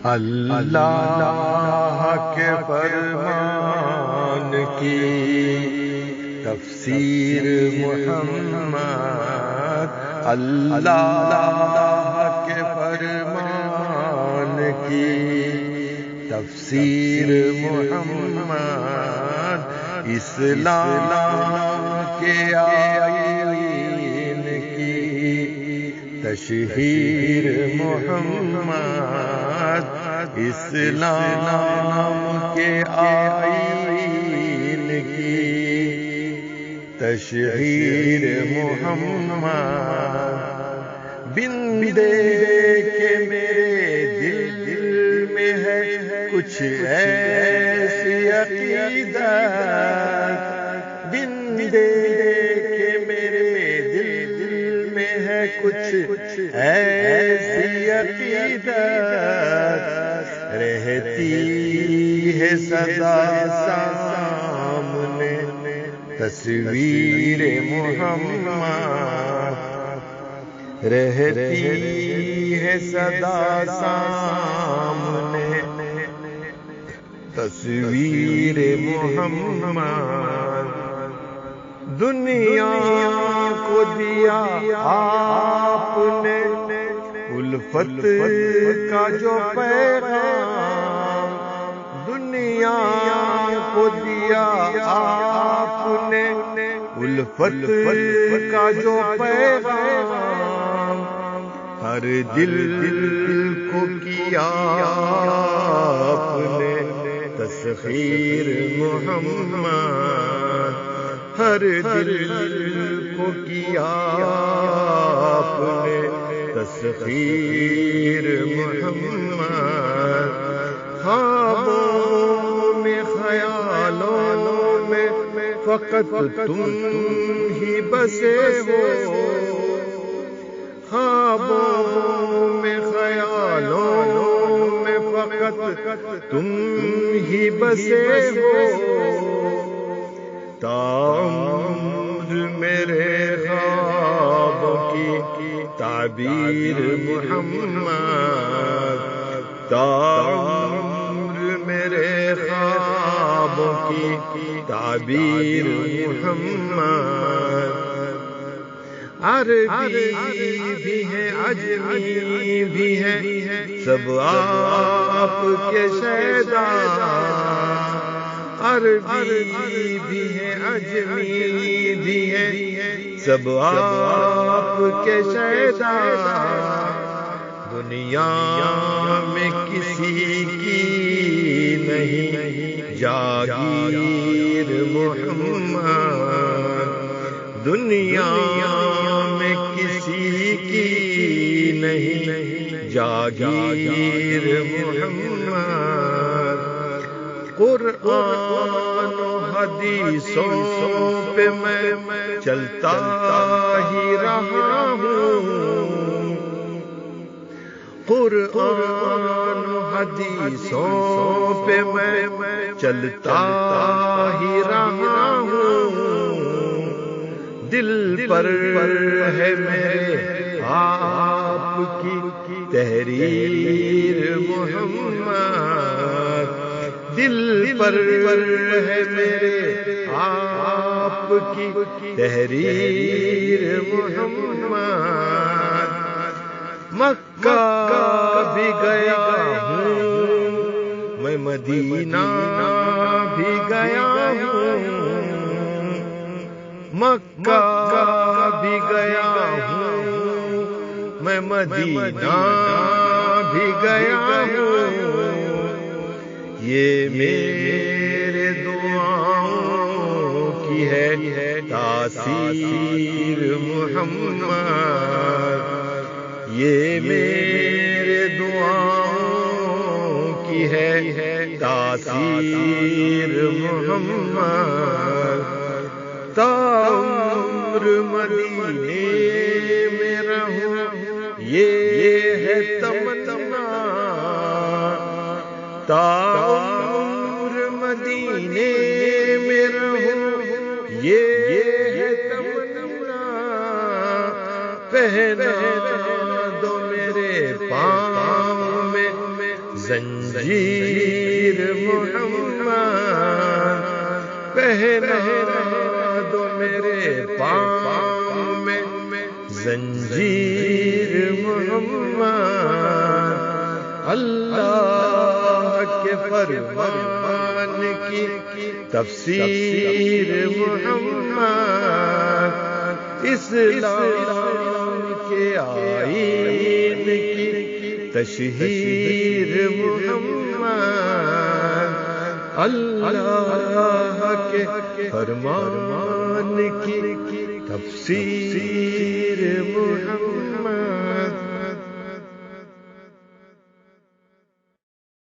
اللہ کے فرمان کی تفسیر محمد، اللہ کے فرمان کی تفسیر محمد، اسلام کے آئین کی تشہیر محمد، اسلام کے آئین کی تشہیر محمد۔ بن دیکھے میرے دل میں ہے کچھ ایسی عقیدت، بن دیکھے میرے دل میں ہے کچھ ایسی عقیدت، رہتی ہے سدا سامنے تصویر محمد، رہتی ہے سدا سامنے تصویر محمد۔ دنیا کو دیا آپ نے الفت کا جو پیغام، دنیا کو دیا آپ نے الفت کا جو پیغام، ہر دل کو کیا آپ نے تسخیر محمد، ہر دل کو کیا آپ نے تسخیر محمد۔ خوابوں میں خیالوں میں فقط تم ہی بسے ہو، خوابوں میں خیالوں میں فقط تم ہی بسے ہو، تعمر میرے خواب کی تعبیر محمد، تعمر میرے خواب کی تعبیر محمد۔ عربی بھی ہے عجمی بھی ہے سب آپ کے شیدا، عربی بھی ہے عجمی بھی ہے سب آپ کے شیدا، دنیا میں کسی کی نہیں جاگیر محمد، دنیا میں کسی کی نہیں جاگیر محمد۔ قرآن و حدیثوں پہ میں چلتا ہی رہا ہوں، قرآن و حدیثوں پہ میں چلتا ہی رہا ہوں، دل پر ہے میرے آپ کی تحریر محمد، دل پر ہے میرے آپ کی تحریر محمد۔ مکہ بھی گیا ہوں میں، مدینہ بھی گیا ہوں، مکہ بھی گیا ہوں میں، مدینہ بھی گیا ہوں، یہ میرے دعاؤں کی ہے تاثیر محمد، یہ میرے دعاؤں کی ہے تاثیر محمد۔ تعمر مدینے میں رہوں یہ ہے تمنا، تعمر مدینے میں رہوں یہ ہے تمنا، پہنا دو میرے پاؤں میں زنجیر محمد پہنا دو میرے پاؤں میں زنجیر محمد اللہ کے فرمان کی تفسیر محمد اسلام کے آئین کی تشہیر محمد اللہ کے فرمان کی تفسیر محمد